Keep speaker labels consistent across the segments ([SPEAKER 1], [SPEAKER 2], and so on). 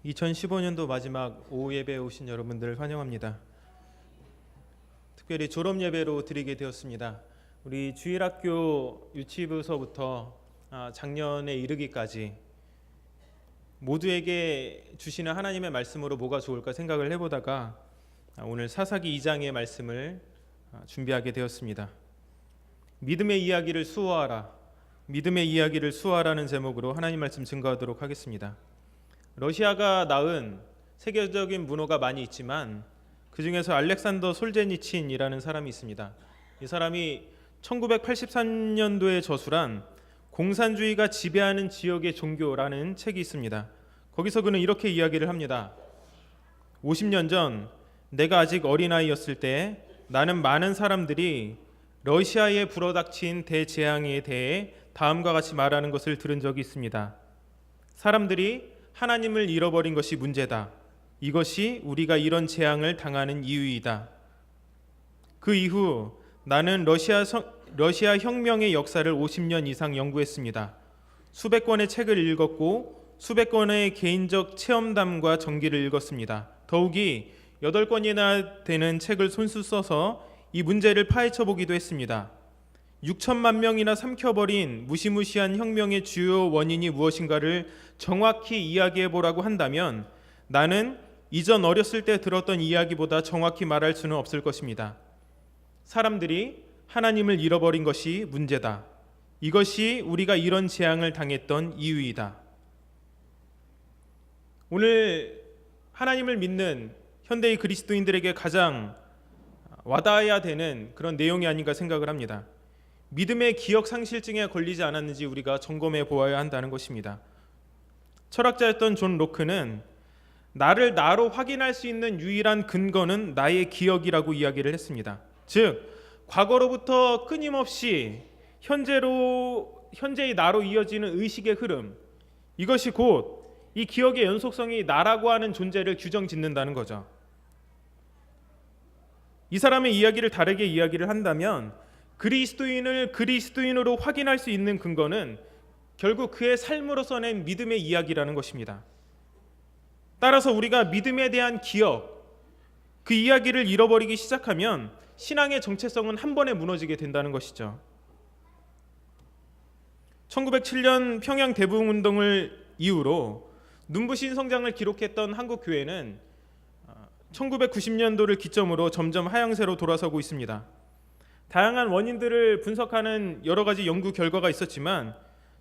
[SPEAKER 1] 2015년도 마지막 오후 예배에 오신 여러분들 환영합니다. 특별히 졸업 예배로 드리게 되었습니다. 우리 주일학교 유치부서부터 작년에 이르기까지 모두에게 주시는 하나님의 말씀으로 뭐가 좋을까 생각을 해보다가 오늘 사사기 2장의 말씀을 준비하게 되었습니다. 믿음의 이야기를 수호하라, 믿음의 이야기를 수호하라는 제목으로 하나님 말씀 증거하도록 하겠습니다. 러시아가 낳은 세계적인 문호가 많이 있지만 그 중에서 알렉산더 솔제니친이라는 사람이 있습니다. 이 사람이 1983년도에 저술한 공산주의가 지배하는 지역의 종교라는 책이 있습니다. 거기서 그는 이렇게 이야기를 합니다. 50년 전 내가 아직 어린아이였을 때 나는 많은 사람들이 러시아에 불어닥친 대재앙에 대해 다음과 같이 말하는 것을 들은 적이 있습니다. 사람들이 하나님을 잃어버린 것이 문제다. 이것이 우리가 이런 재앙을 당하는 이유이다. 그 이후 나는 러시아 혁명의 역사를 50년 이상 연구했습니다. 수백 권의 책을 읽었고 수백 권의 개인적 체험담과 전기를 읽었습니다. 더욱이 8권이나 되는 책을 손수 써서 이 문제를 파헤쳐 보기도 했습니다. 6천만 명이나 삼켜버린 무시무시한 혁명의 주요 원인이 무엇인가를 정확히 이야기해보라고 한다면 나는 이전 어렸을 때 들었던 이야기보다 정확히 말할 수는 없을 것입니다. 사람들이 하나님을 잃어버린 것이 문제다. 이것이 우리가 이런 재앙을 당했던 이유이다. 오늘 하나님을 믿는 현대의 그리스도인들에게 가장 와닿아야 되는 그런 내용이 아닌가 생각을 합니다. 믿음의 기억 상실증에 걸리지 않았는지 우리가 점검해 보아야 한다는 것입니다. 철학자였던 존 로크는 나를 나로 확인할 수 있는 유일한 근거는 나의 기억이라고 이야기를 했습니다. 즉 과거로부터 끊임없이 현재의 나로 이어지는 의식의 흐름, 이것이 곧 이 기억의 연속성이 나라고 하는 존재를 규정짓는다는 거죠. 이 사람의 이야기를 다르게 이야기를 한다면 그리스도인을 그리스도인으로 확인할 수 있는 근거는 결국 그의 삶으로 써낸 믿음의 이야기라는 것입니다. 따라서 우리가 믿음에 대한 기억, 그 이야기를 잃어버리기 시작하면 신앙의 정체성은 한 번에 무너지게 된다는 것이죠. 1907년 평양 대붕운동을 이후로 눈부신 성장을 기록했던 한국 교회는 1990년도를 기점으로 점점 하향세로 돌아서고 있습니다. 다양한 원인들을 분석하는 여러 가지 연구 결과가 있었지만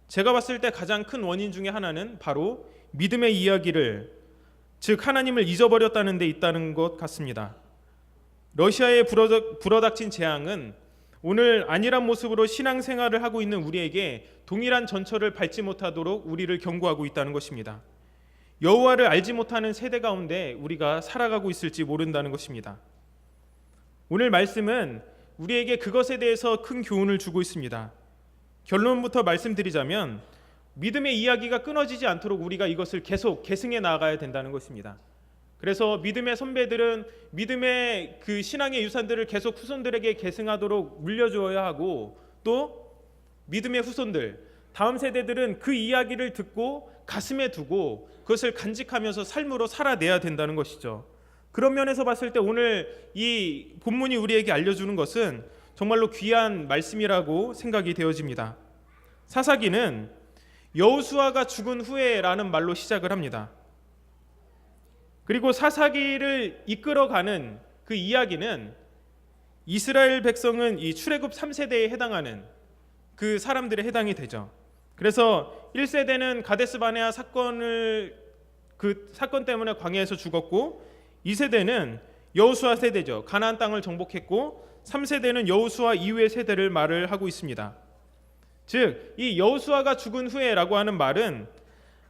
[SPEAKER 1] 제가 봤을 때 가장 큰 원인 중에 하나는 바로 믿음의 이야기를, 즉 하나님을 잊어버렸다는 데 있다는 것 같습니다. 러시아에 불어닥친 재앙은 오늘 안일한 모습으로 신앙생활을 하고 있는 우리에게 동일한 전철을 밟지 못하도록 우리를 경고하고 있다는 것입니다. 여호와를 알지 못하는 세대 가운데 우리가 살아가고 있을지 모른다는 것입니다. 오늘 말씀은 우리에게 그것에 대해서 큰 교훈을 주고 있습니다. 결론부터 말씀드리자면 믿음의 이야기가 끊어지지 않도록 우리가 이것을 계속 계승해 나가야 된다는 것입니다. 그래서 믿음의 선배들은 믿음의 그 신앙의 유산들을 계속 후손들에게 계승하도록 물려주어야 하고, 또 믿음의 후손들, 다음 세대들은 그 이야기를 듣고 가슴에 두고 그것을 간직하면서 삶으로 살아내야 된다는 것이죠. 그런 면에서 봤을 때 오늘 이 본문이 우리에게 알려주는 것은 정말로 귀한 말씀이라고 생각이 되어집니다. 사사기는 여호수아가 죽은 후에라는 말로 시작을 합니다. 그리고 사사기를 이끌어가는 그 이야기는 이스라엘 백성은 이 출애굽 3세대에 해당하는 그 사람들에 해당이 되죠. 그래서 1세대는 가데스 바네아 그 사건 때문에 광야에서 죽었고, 2세대는 여호수아 세대죠. 가나안 땅을 정복했고, 3세대는 여호수아 이후의 세대를 말을 하고 있습니다. 즉 이 여호수아가 죽은 후에라고 하는 말은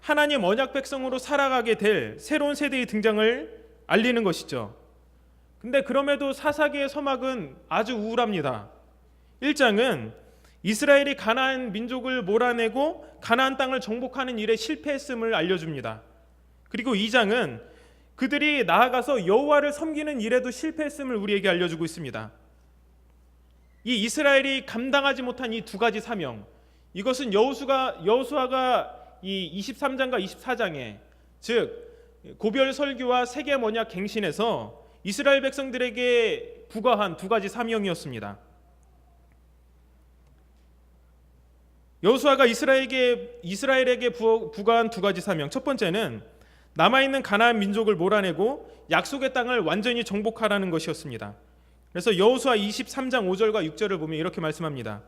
[SPEAKER 1] 하나님 언약 백성으로 살아가게 될 새로운 세대의 등장을 알리는 것이죠. 근데 그럼에도 사사기의 서막은 아주 우울합니다. 1장은 이스라엘이 가나안 민족을 몰아내고 가나안 땅을 정복하는 일에 실패했음을 알려줍니다. 그리고 2장은 그들이 나아가서 여호와를 섬기는 일에도 실패했음을 우리에게 알려주고 있습니다. 이 이스라엘이 감당하지 못한 이 두 가지 사명, 이것은 여호수아가 이 23장과 24장에, 즉 고별 설교와 세계 언약 갱신에서 이스라엘 백성들에게 부과한 두 가지 사명이었습니다. 여호수아가 이스라엘에게 부과한 두 가지 사명. 첫 번째는 남아있는 가나안 민족을 몰아내고 약속의 땅을 완전히 정복하라는 것이었습니다. 그래서 여호수아 23장 5절과 6절을 보면 이렇게 말씀합니다.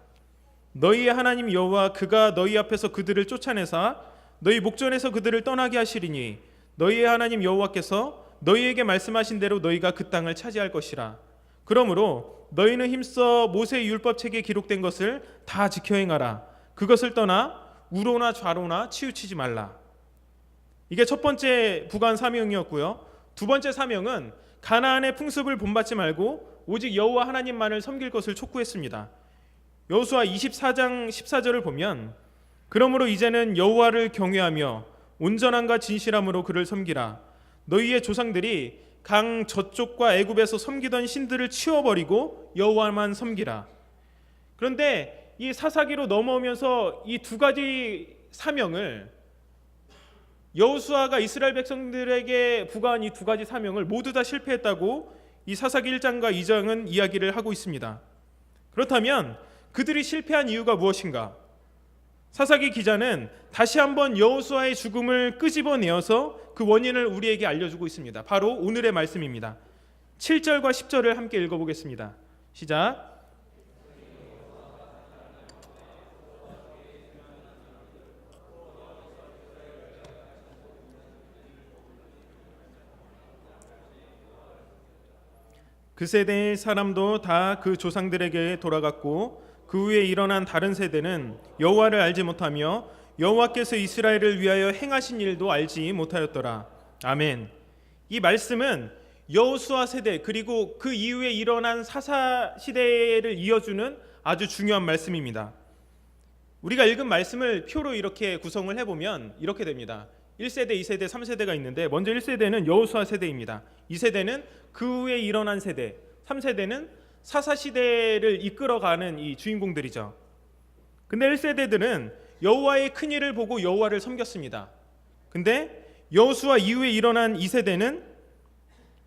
[SPEAKER 1] 너희의 하나님 여호와 그가 너희 앞에서 그들을 쫓아내사 너희 목전에서 그들을 떠나게 하시리니 너희의 하나님 여호와께서 너희에게 말씀하신 대로 너희가 그 땅을 차지할 것이라. 그러므로 너희는 힘써 모세의 율법책에 기록된 것을 다 지켜 행하라. 그것을 떠나 우로나 좌로나 치우치지 말라. 이게 첫 번째 부과한 사명이었고요. 두 번째 사명은 가나안의 풍습을 본받지 말고 오직 여호와 하나님만을 섬길 것을 촉구했습니다. 여호수아 24장 14절을 보면 그러므로 이제는 여호와를 경외하며 온전함과 진실함으로 그를 섬기라. 너희의 조상들이 강 저쪽과 애굽에서 섬기던 신들을 치워버리고 여호와만 섬기라. 그런데 이 사사기로 넘어오면서 이 두 가지 사명을 여호수아가 이스라엘 백성들에게 부과한 이 두 가지 사명을 모두 다 실패했다고 이 사사기 1장과 2장은 이야기를 하고 있습니다. 그렇다면 그들이 실패한 이유가 무엇인가? 사사기 기자는 다시 한번 여호수아의 죽음을 끄집어내어서 그 원인을 우리에게 알려주고 있습니다. 바로 오늘의 말씀입니다. 7절과 10절을 함께 읽어보겠습니다. 시작. 그 세대의 사람도 다 그 조상들에게 돌아갔고 그 후에 일어난 다른 세대는 여호와를 알지 못하며 여호와께서 이스라엘을 위하여 행하신 일도 알지 못하였더라. 아멘. 이 말씀은 여호수아 세대 그리고 그 이후에 일어난 사사 시대를 이어주는 아주 중요한 말씀입니다. 우리가 읽은 말씀을 표로 이렇게 구성을 해보면 이렇게 됩니다. 1세대, 2세대, 3세대가 있는데 먼저 1세대는 여호수아 세대입니다. 2세대는 그 후에 일어난 세대, 3세대는 사사시대를 이끌어가는 이 주인공들이죠. 근데 1세대들은 여호와의 큰 일을 보고 여호와를 섬겼습니다. 근데 여호수아 이후에 일어난 2세대는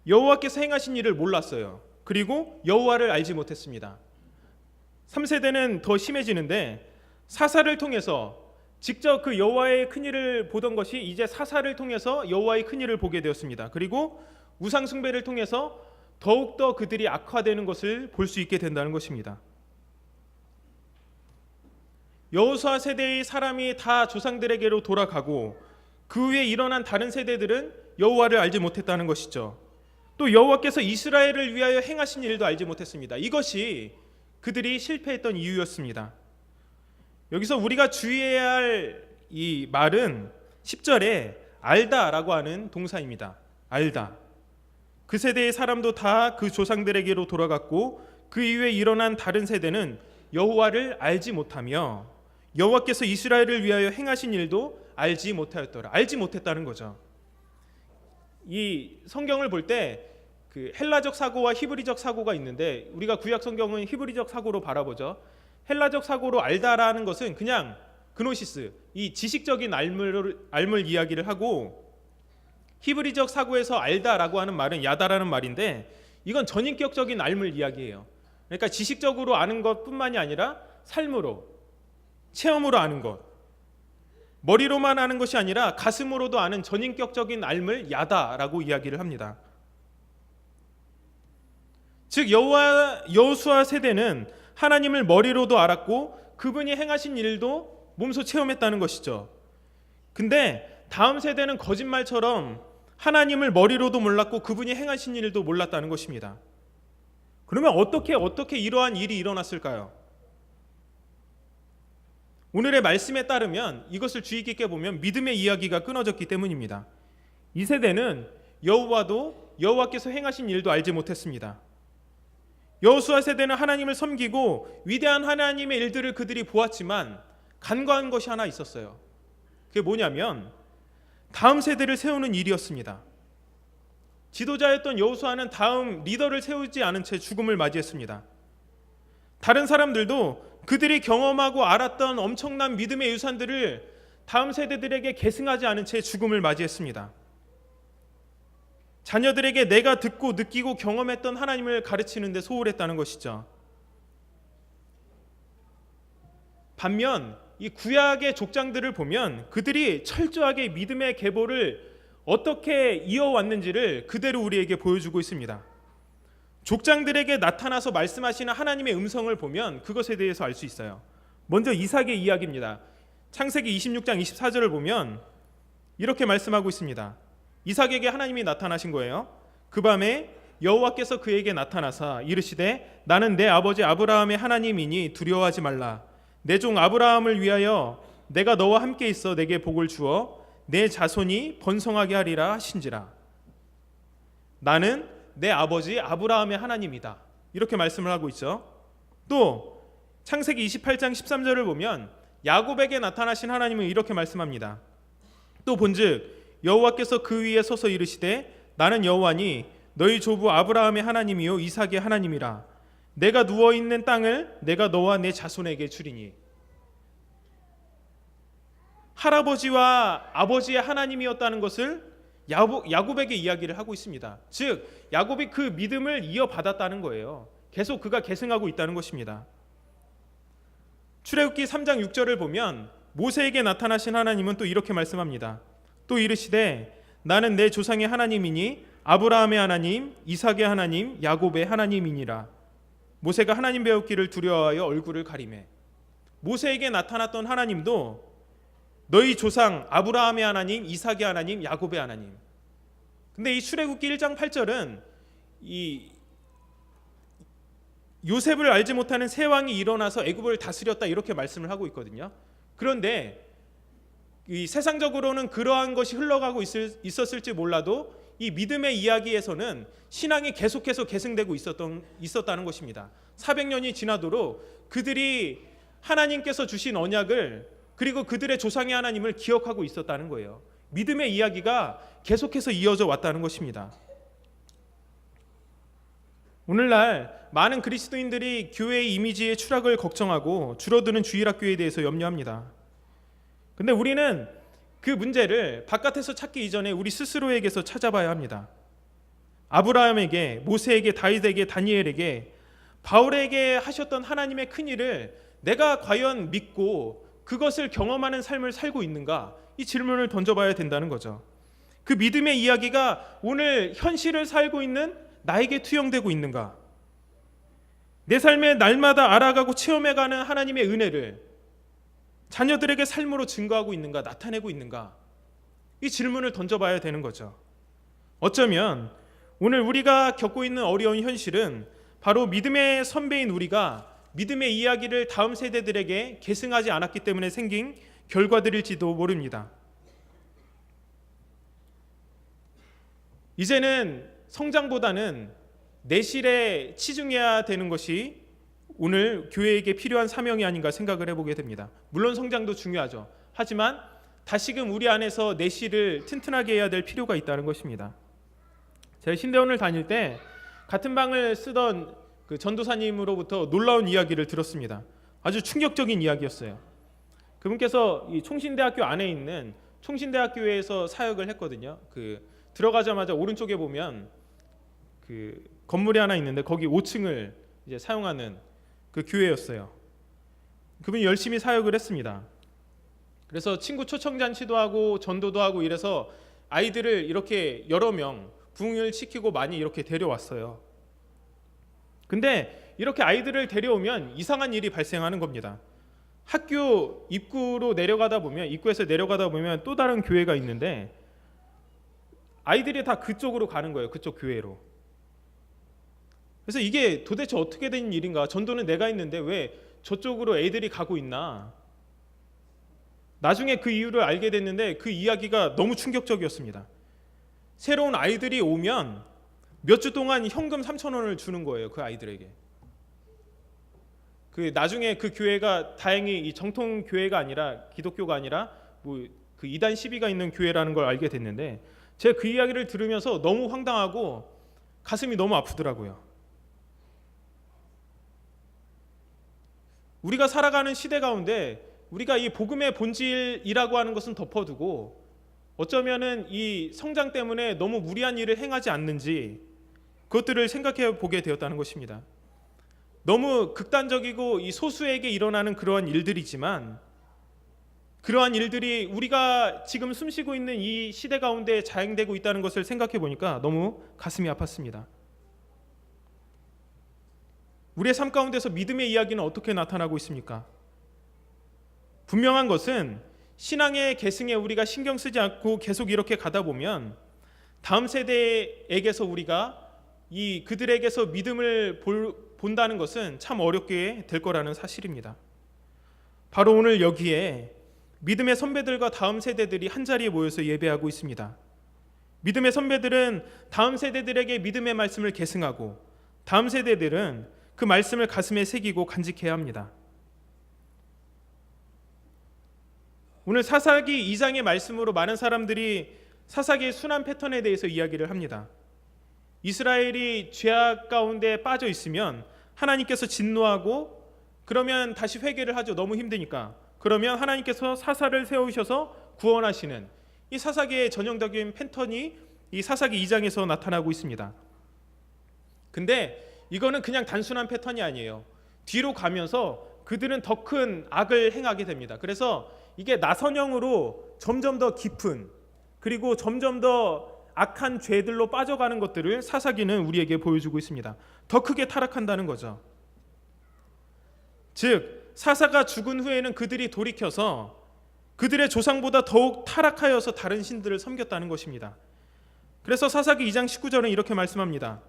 [SPEAKER 1] 여호와께서 행하신 일을 몰랐어요. 그리고 여호와를 알지 못했습니다. 3세대는 더 심해지는데 사사를 통해서 직접 그 여호와의 큰 일을 보던 것이 이제 사사를 통해서 여호와의 큰 일을 보게 되었습니다. 그리고 우상 숭배를 통해서 더욱더 그들이 악화되는 것을 볼 수 있게 된다는 것입니다. 여호수아 세대의 사람이 다 조상들에게로 돌아가고 그 후에 일어난 다른 세대들은 여호와를 알지 못했다는 것이죠. 또 여호와께서 이스라엘을 위하여 행하신 일도 알지 못했습니다. 이것이 그들이 실패했던 이유였습니다. 여기서 우리가 주의해야 할 이 말은 10절에 알다라고 하는 동사입니다. 알다. 그 세대의 사람도 다 그 조상들에게로 돌아갔고 그 이후에 일어난 다른 세대는 여호와를 알지 못하며 여호와께서 이스라엘을 위하여 행하신 일도 알지 못하였더라. 알지 못했다는 거죠. 이 성경을 볼 때 그 헬라적 사고와 히브리적 사고가 있는데 우리가 구약 성경은 히브리적 사고로 바라보죠. 헬라적 사고로 알다라는 것은 그냥 그노시스, 이 지식적인 알물 이야기를 하고 히브리적 사고에서 알다라고 하는 말은 야다라는 말인데 이건 전인격적인 알물 이야기예요. 그러니까 지식적으로 아는 것뿐만이 아니라 삶으로, 체험으로 아는 것, 머리로만 아는 것이 아니라 가슴으로도 아는 전인격적인 알물 야다라고 이야기를 합니다. 즉 여호수아 세대는 하나님을 머리로도 알았고 그분이 행하신 일도 몸소 체험했다는 것이죠. 근데 다음 세대는 거짓말처럼 하나님을 머리로도 몰랐고 그분이 행하신 일도 몰랐다는 것입니다. 그러면 어떻게 이러한 일이 일어났을까요? 오늘의 말씀에 따르면 이것을 주의 깊게 보면 믿음의 이야기가 끊어졌기 때문입니다. 이 세대는 여호와께서 행하신 일도 알지 못했습니다. 여호수아 세대는 하나님을 섬기고 위대한 하나님의 일들을 그들이 보았지만 간과한 것이 하나 있었어요. 그게 뭐냐면 다음 세대를 세우는 일이었습니다. 지도자였던 여호수아는 다음 리더를 세우지 않은 채 죽음을 맞이했습니다. 다른 사람들도 그들이 경험하고 알았던 엄청난 믿음의 유산들을 다음 세대들에게 계승하지 않은 채 죽음을 맞이했습니다. 자녀들에게 내가 듣고 느끼고 경험했던 하나님을 가르치는 데 소홀했다는 것이죠. 반면 이 구약의 족장들을 보면 그들이 철저하게 믿음의 계보를 어떻게 이어왔는지를 그대로 우리에게 보여주고 있습니다. 족장들에게 나타나서 말씀하시는 하나님의 음성을 보면 그것에 대해서 알 수 있어요. 먼저 이삭의 이야기입니다. 창세기 26장 24절을 보면 이렇게 말씀하고 있습니다. 이삭에게 하나님이 나타나신 거예요. 그 밤에 여호와께서 그에게 나타나사 이르시되 나는 내 아버지 아브라함의 하나님이니 두려워하지 말라. 내 종 아브라함을 위하여 내가 너와 함께 있어 내게 복을 주어 내 자손이 번성하게 하리라 하신지라. 나는 내 아버지 아브라함의 하나님이다. 이렇게 말씀을 하고 있죠. 또 창세기 28장 13절을 보면 야곱에게 나타나신 하나님은 이렇게 말씀합니다. 또 본즉 여호와께서 그 위에 서서 이르시되 나는 여호와니 너희 조부 아브라함의 하나님이요 이삭의 하나님이라. 내가 누워있는 땅을 내가 너와 내 자손에게 주리니. 할아버지와 아버지의 하나님이었다는 것을 야곱에게 이야기를 하고 있습니다. 즉 야곱이 그 믿음을 이어받았다는 거예요. 계속 그가 계승하고 있다는 것입니다. 출애굽기 3장 6절을 보면 모세에게 나타나신 하나님은 또 이렇게 말씀합니다. 또 이르시되 나는 내 조상의 하나님이니 아브라함의 하나님, 이삭의 하나님, 야곱의 하나님이니라. 모세가 하나님 배웠기를 두려워하여 얼굴을 가리매. 모세에게 나타났던 하나님도 너희 조상 아브라함의 하나님, 이삭의 하나님, 야곱의 하나님. 근데 이 출애굽기 1장 8절은 이 요셉을 알지 못하는 새 왕이 일어나서 애굽을 다스렸다 이렇게 말씀을 하고 있거든요. 그런데 이 세상적으로는 그러한 것이 흘러가고 있었을지 몰라도 이 믿음의 이야기에서는 신앙이 계속해서 계승되고 있었다는 것입니다. 400년이 지나도록 그들이 하나님께서 주신 언약을 그리고 그들의 조상의 하나님을 기억하고 있었다는 거예요. 믿음의 이야기가 계속해서 이어져 왔다는 것입니다. 오늘날 많은 그리스도인들이 교회의 이미지의 추락을 걱정하고 줄어드는 주일학교에 대해서 염려합니다. 근데 우리는 그 문제를 바깥에서 찾기 이전에 우리 스스로에게서 찾아봐야 합니다. 아브라함에게, 모세에게, 다윗에게, 다니엘에게, 바울에게 하셨던 하나님의 큰 일을 내가 과연 믿고 그것을 경험하는 삶을 살고 있는가? 이 질문을 던져봐야 된다는 거죠. 그 믿음의 이야기가 오늘 현실을 살고 있는 나에게 투영되고 있는가? 내 삶에 날마다 알아가고 체험해가는 하나님의 은혜를 자녀들에게 삶으로 증거하고 있는가? 나타내고 있는가? 이 질문을 던져봐야 되는 거죠. 어쩌면 오늘 우리가 겪고 있는 어려운 현실은 바로 믿음의 선배인 우리가 믿음의 이야기를 다음 세대들에게 계승하지 않았기 때문에 생긴 결과들일지도 모릅니다. 이제는 성장보다는 내실에 치중해야 되는 것이 오늘 교회에게 필요한 사명이 아닌가 생각을 해보게 됩니다. 물론 성장도 중요하죠. 하지만 다시금 우리 안에서 내실을 튼튼하게 해야 될 필요가 있다는 것입니다. 제가 신대원을 다닐 때 같은 방을 쓰던 그 전도사님으로부터 놀라운 이야기를 들었습니다. 아주 충격적인 이야기였어요. 그분께서 이 총신대학교 안에 있는 총신대학교에서 사역을 했거든요. 그 들어가자마자 오른쪽에 보면 그 건물이 하나 있는데 거기 5층을 이제 사용하는 그 교회였어요. 그분이 열심히 사역을 했습니다. 그래서 친구 초청잔치도 하고 전도도 하고 이래서 아이들을 이렇게 여러 명 부흥을 시키고 많이 이렇게 데려왔어요. 근데 이렇게 아이들을 데려오면 이상한 일이 발생하는 겁니다. 학교 입구로 내려가다 보면, 입구에서 내려가다 보면 또 다른 교회가 있는데 아이들이 다 그쪽으로 가는 거예요. 그쪽 교회로. 그래서 이게 도대체 어떻게 된 일인가? 전도는 내가 있는데 왜 저쪽으로 애들이 가고 있나? 나중에 그 이유를 알게 됐는데 그 이야기가 너무 충격적이었습니다. 새로운 아이들이 오면 몇 주 동안 현금 3,000원을 주는 거예요. 그 아이들에게. 그 나중에 그 교회가 다행히 이 정통 교회가 아니라 기독교가 아니라 뭐 그 이단 시비가 있는 교회라는 걸 알게 됐는데 제가 그 이야기를 들으면서 너무 황당하고 가슴이 너무 아프더라고요. 우리가 살아가는 시대 가운데 우리가 이 복음의 본질이라고 하는 것은 덮어두고 어쩌면은 이 성장 때문에 너무 무리한 일을 행하지 않는지 그것들을 생각해 보게 되었다는 것입니다. 너무 극단적이고 이 소수에게 일어나는 그러한 일들이지만 그러한 일들이 우리가 지금 숨쉬고 있는 이 시대 가운데 자행되고 있다는 것을 생각해 보니까 너무 가슴이 아팠습니다. 우리의 삶 가운데서 믿음의 이야기는 어떻게 나타나고 있습니까? 분명한 것은 신앙의 계승에 우리가 신경 쓰지 않고 계속 이렇게 가다 보면 다음 세대에게서 우리가 이 그들에게서 믿음을 본다는 것은 참 어렵게 될 거라는 사실입니다. 바로 오늘 여기에 믿음의 선배들과 다음 세대들이 한자리에 모여서 예배하고 있습니다. 믿음의 선배들은 다음 세대들에게 믿음의 말씀을 계승하고 다음 세대들은 그 말씀을 가슴에 새기고 간직해야 합니다. 오늘 사사기 2장의 말씀으로 많은 사람들이 사사기의 순환 패턴에 대해서 이야기를 합니다. 이스라엘이 죄악 가운데 빠져 있으면 하나님께서 진노하고 그러면 다시 회개를 하죠. 너무 힘드니까. 그러면 하나님께서 사사를 세우셔서 구원하시는 이 사사기의 전형적인 패턴이 이 사사기 2장에서 나타나고 있습니다. 근데 이거는 그냥 단순한 패턴이 아니에요. 뒤로 가면서 그들은 더 큰 악을 행하게 됩니다. 그래서 이게 나선형으로 점점 더 깊은 그리고 점점 더 악한 죄들로 빠져가는 것들을 사사기는 우리에게 보여주고 있습니다. 더 크게 타락한다는 거죠. 즉 사사가 죽은 후에는 그들이 돌이켜서 그들의 조상보다 더욱 타락하여서 다른 신들을 섬겼다는 것입니다. 그래서 사사기 2장 19절은 이렇게 말씀합니다.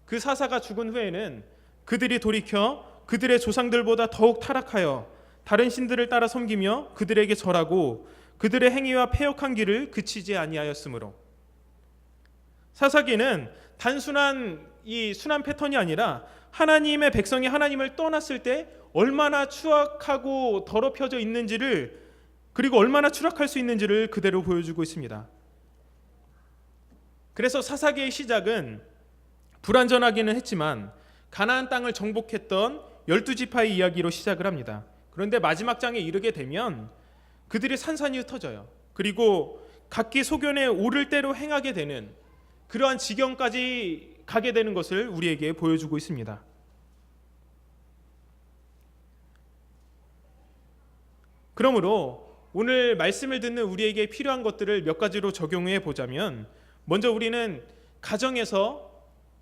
[SPEAKER 1] 그 사사가 죽은 후에는 그들이 돌이켜 그들의 조상들보다 더욱 타락하여 다른 신들을 따라 섬기며 그들에게 절하고 그들의 행위와 패역한 길을 그치지 아니하였으므로. 사사기는 단순한 이 순환 패턴이 아니라 하나님의 백성이 하나님을 떠났을 때 얼마나 추악하고 더럽혀져 있는지를 그리고 얼마나 추락할 수 있는지를 그대로 보여주고 있습니다. 그래서 사사기의 시작은 불완전하기는 했지만 가나안 땅을 정복했던 12지파의 이야기로 시작을 합니다. 그런데 마지막 장에 이르게 되면 그들이 산산이 흩어져요. 그리고 각기 소견에 오를 대로 행하게 되는 그러한 지경까지 가게 되는 것을 우리에게 보여주고 있습니다. 그러므로 오늘 말씀을 듣는 우리에게 필요한 것들을 몇 가지로 적용해 보자면, 먼저 우리는 가정에서,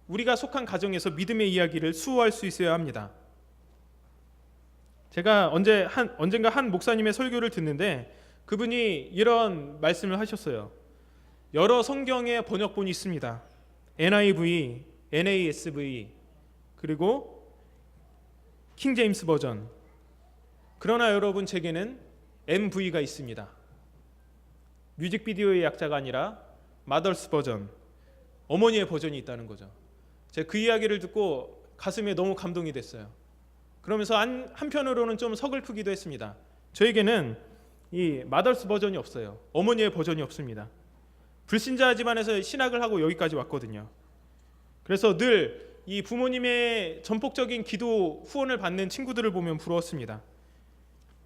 [SPEAKER 1] 우리가 속한 가정에서 믿음의 이야기를 수호할 수 있어야 합니다. 제가 언젠가 한 목사님의 설교를 듣는데 그분이 이런 말씀을 하셨어요. 여러 성경의 번역본이 있습니다. NIV, NASV, 그리고 킹 제임스 버전. 그러나 여러분, 제게는 MV가 있습니다. 뮤직비디오의 약자가 아니라 마더스 버전, 어머니의 버전이 있다는 거죠. 제가 그 이야기를 듣고 가슴에 너무 감동이 됐어요. 그러면서 한편으로는 좀 서글프기도 했습니다. 저에게는 이 마더스 버전이 없어요. 어머니의 버전이 없습니다. 불신자 집안에서 신학을 하고 여기까지 왔거든요. 그래서 늘 이 부모님의 전폭적인 기도 후원을 받는 친구들을 보면 부러웠습니다.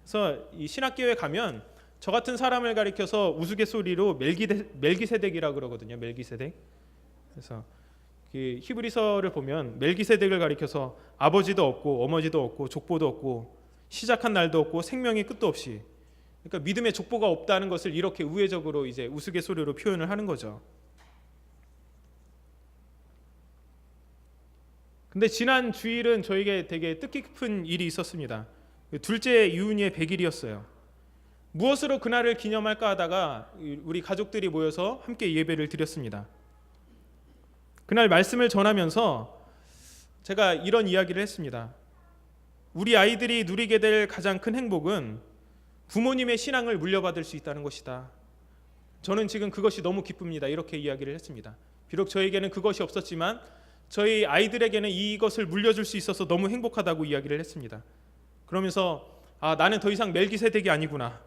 [SPEAKER 1] 그래서 이 신학교에 가면 저 같은 사람을 가리켜서 우스갯소리로 멜기세덱이라고 그러거든요. 멜기세덱. 그래서 그 히브리서를 보면 멜기세덱을 가리켜서 아버지도 없고 어머니도 없고 족보도 없고 시작한 날도 없고 생명의 끝도 없이, 그러니까 믿음의 족보가 없다는 것을 이렇게 우회적으로 이제 우스갯소리로 표현을 하는 거죠. 근데 지난 주일은 저에게 되게 뜻깊은 일이 있었습니다. 둘째 유은이의 100일이었어요. 무엇으로 그날을 기념할까 하다가 우리 가족들이 모여서 함께 예배를 드렸습니다. 그날 말씀을 전하면서 제가 이런 이야기를 했습니다. 우리 아이들이 누리게 될 가장 큰 행복은 부모님의 신앙을 물려받을 수 있다는 것이다. 저는 지금 그것이 너무 기쁩니다. 이렇게 이야기를 했습니다. 비록 저에게는 그것이 없었지만 저희 아이들에게는 이것을 물려줄 수 있어서 너무 행복하다고 이야기를 했습니다. 그러면서 나는 더 이상 멜기세덱이 아니구나.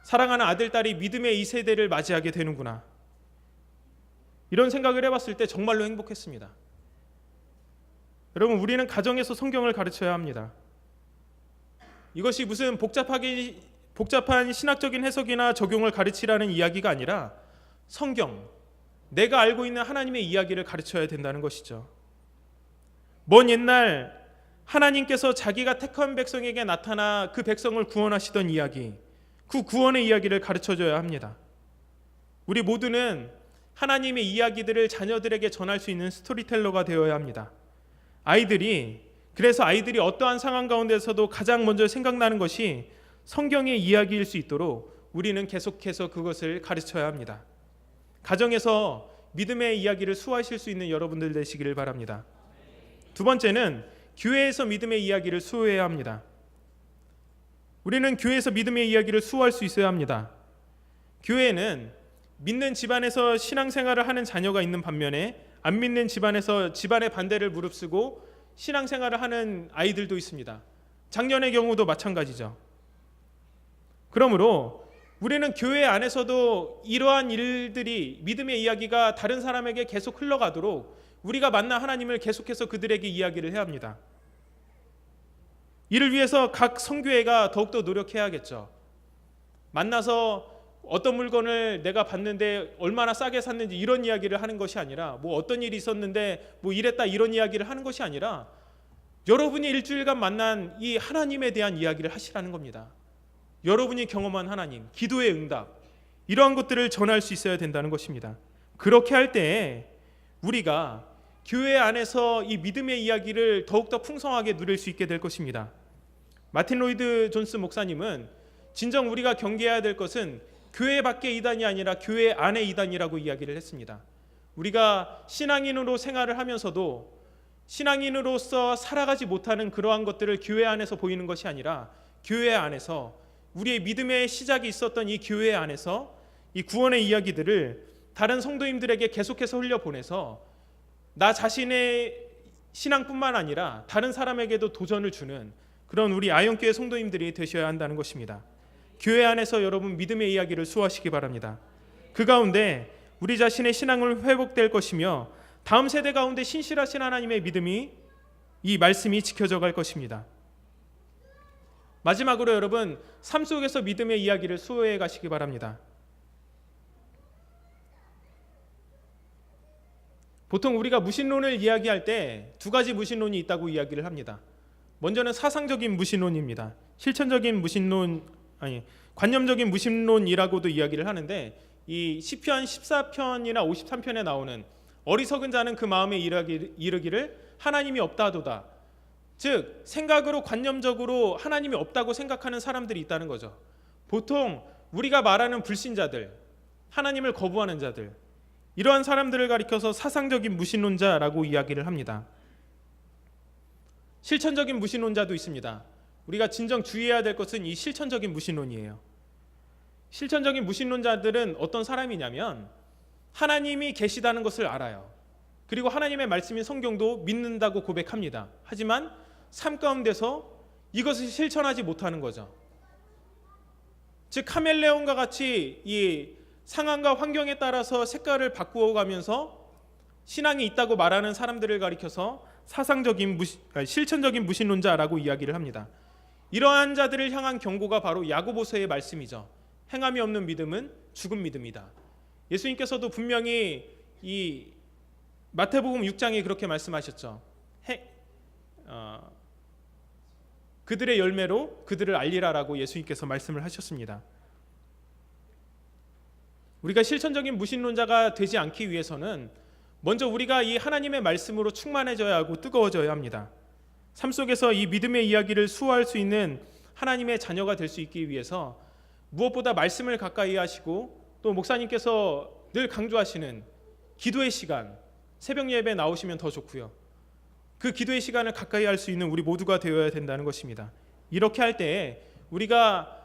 [SPEAKER 1] 사랑하는 아들, 딸이 믿음의 이 세대를 맞이하게 되는구나. 이런 생각을 해봤을 때 정말로 행복했습니다. 여러분, 우리는 가정에서 성경을 가르쳐야 합니다. 이것이 무슨 복잡하게 복잡한 신학적인 해석이나 적용을 가르치라는 이야기가 아니라 성경, 내가 알고 있는 하나님의 이야기를 가르쳐야 된다는 것이죠. 먼 옛날 하나님께서 자기가 택한 백성에게 나타나 그 백성을 구원하시던 이야기, 그 구원의 이야기를 가르쳐줘야 합니다. 우리 모두는 하나님의 이야기들을 자녀들에게 전할 수 있는 스토리텔러가 되어야 합니다. 그래서 아이들이 어떠한 상황 가운데서도 가장 먼저 생각나는 것이 성경의 이야기일 수 있도록 우리는 계속해서 그것을 가르쳐야 합니다. 가정에서 믿음의 이야기를 수호하실 수 있는 여러분들 되시기를 바랍니다. 두 번째는 교회에서 믿음의 이야기를 수호해야 합니다. 우리는 교회에서 믿음의 이야기를 수호할 수 있어야 합니다. 교회에는 믿는 집안에서 신앙생활을 하는 자녀가 있는 반면에 안 믿는 집안에서 집안의 반대를 무릅쓰고 신앙생활을 하는 아이들도 있습니다. 작년의 경우도 마찬가지죠. 그러므로 우리는 교회 안에서도 이러한 일들이, 믿음의 이야기가 다른 사람에게 계속 흘러가도록 우리가 만나 하나님을 계속해서 그들에게 이야기를 해야 합니다. 이를 위해서 각 성교회가 더욱더 노력해야겠죠. 만나서 어떤 물건을 내가 봤는데 얼마나 싸게 샀는지 이런 이야기를 하는 것이 아니라, 뭐 어떤 일이 있었는데 뭐 이랬다 이런 이야기를 하는 것이 아니라, 여러분이 일주일간 만난 이 하나님에 대한 이야기를 하시라는 겁니다. 여러분이 경험한 하나님, 기도의 응답, 이러한 것들을 전할 수 있어야 된다는 것입니다. 그렇게 할 때 우리가 교회 안에서 이 믿음의 이야기를 더욱더 풍성하게 누릴 수 있게 될 것입니다. 마틴 로이드 존스 목사님은 진정 우리가 경계해야 될 것은 교회 밖의 이단이 아니라 교회 안의 이단이라고 이야기를 했습니다. 우리가 신앙인으로 생활을 하면서도 신앙인으로서 살아가지 못하는 그러한 것들을 교회 안에서 보이는 것이 아니라, 교회 안에서 우리의 믿음의 시작이 있었던 이 교회 안에서 이 구원의 이야기들을 다른 성도님들에게 계속해서 흘려보내서 나 자신의 신앙뿐만 아니라 다른 사람에게도 도전을 주는 그런 우리 아영교회 성도님들이 되셔야 한다는 것입니다. 교회 안에서 여러분 믿음의 이야기를 수호하시기 바랍니다. 그 가운데 우리 자신의 신앙을 회복될 것이며 다음 세대 가운데 신실하신 하나님의 믿음이, 이 말씀이 지켜져 갈 것입니다. 마지막으로 여러분, 삶 속에서 믿음의 이야기를 수호해 가시기 바랍니다. 보통 우리가 무신론을 이야기할 때 두 가지 무신론이 있다고 이야기를 합니다. 먼저는 사상적인 무신론입니다. 실천적인 무신론, 관념적인 무신론이라고도 이야기를 하는데, 이 시편 14편이나 53편에 나오는 어리석은 자는 그 마음에 이르기를 하나님이 없다도다. 즉 생각으로, 관념적으로 하나님이 없다고 생각하는 사람들이 있다는 거죠. 보통 우리가 말하는 불신자들, 하나님을 거부하는 자들, 이러한 사람들을 가리켜서 사상적인 무신론자라고 이야기를 합니다. 실천적인 무신론자도 있습니다. 우리가 진정 주의해야 될 것은 이 실천적인 무신론이에요. 실천적인 무신론자들은 어떤 사람이냐면 하나님이 계시다는 것을 알아요. 그리고 하나님의 말씀인 성경도 믿는다고 고백합니다. 하지만 삶 가운데서 이것을 실천하지 못하는 거죠. 즉 카멜레온과 같이 이 상황과 환경에 따라서 색깔을 바꾸어 가면서 신앙이 있다고 말하는 사람들을 가리켜서 실천적인 무신론자라고 이야기를 합니다. 이러한 자들을 향한 경고가 바로 야고보서의 말씀이죠. 행함이 없는 믿음은 죽은 믿음이다. 예수님께서도 분명히 이 마태복음 6장에 그렇게 말씀하셨죠. 그들의 열매로 그들을 알리라라고 예수님께서 말씀을 하셨습니다. 우리가 실천적인 무신론자가 되지 않기 위해서는 먼저 우리가 이 하나님의 말씀으로 충만해져야 하고 뜨거워져야 합니다. 삶 속에서 이 믿음의 이야기를 수호할 수 있는 하나님의 자녀가 될 수 있기 위해서 무엇보다 말씀을 가까이 하시고, 또 목사님께서 늘 강조하시는 기도의 시간, 새벽 예배 나오시면 더 좋고요. 그 기도의 시간을 가까이 할 수 있는 우리 모두가 되어야 된다는 것입니다. 이렇게 할 때에 우리가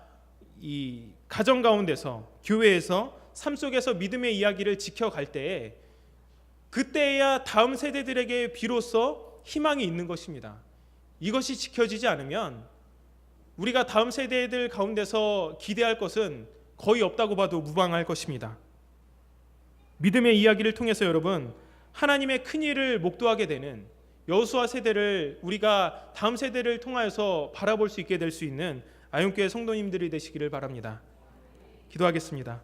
[SPEAKER 1] 이 가정 가운데서, 교회에서, 삶 속에서 믿음의 이야기를 지켜갈 때에 그때야 다음 세대들에게 비로소 희망이 있는 것입니다. 이것이 지켜지지 않으면 우리가 다음 세대들 가운데서 기대할 것은 거의 없다고 봐도 무방할 것입니다. 믿음의 이야기를 통해서 여러분, 하나님의 큰 일을 목도하게 되는 여호수아 세대를 우리가 다음 세대를 통하여서 바라볼 수 있게 될 수 있는 아용교회 성도님들이 되시기를 바랍니다. 기도하겠습니다.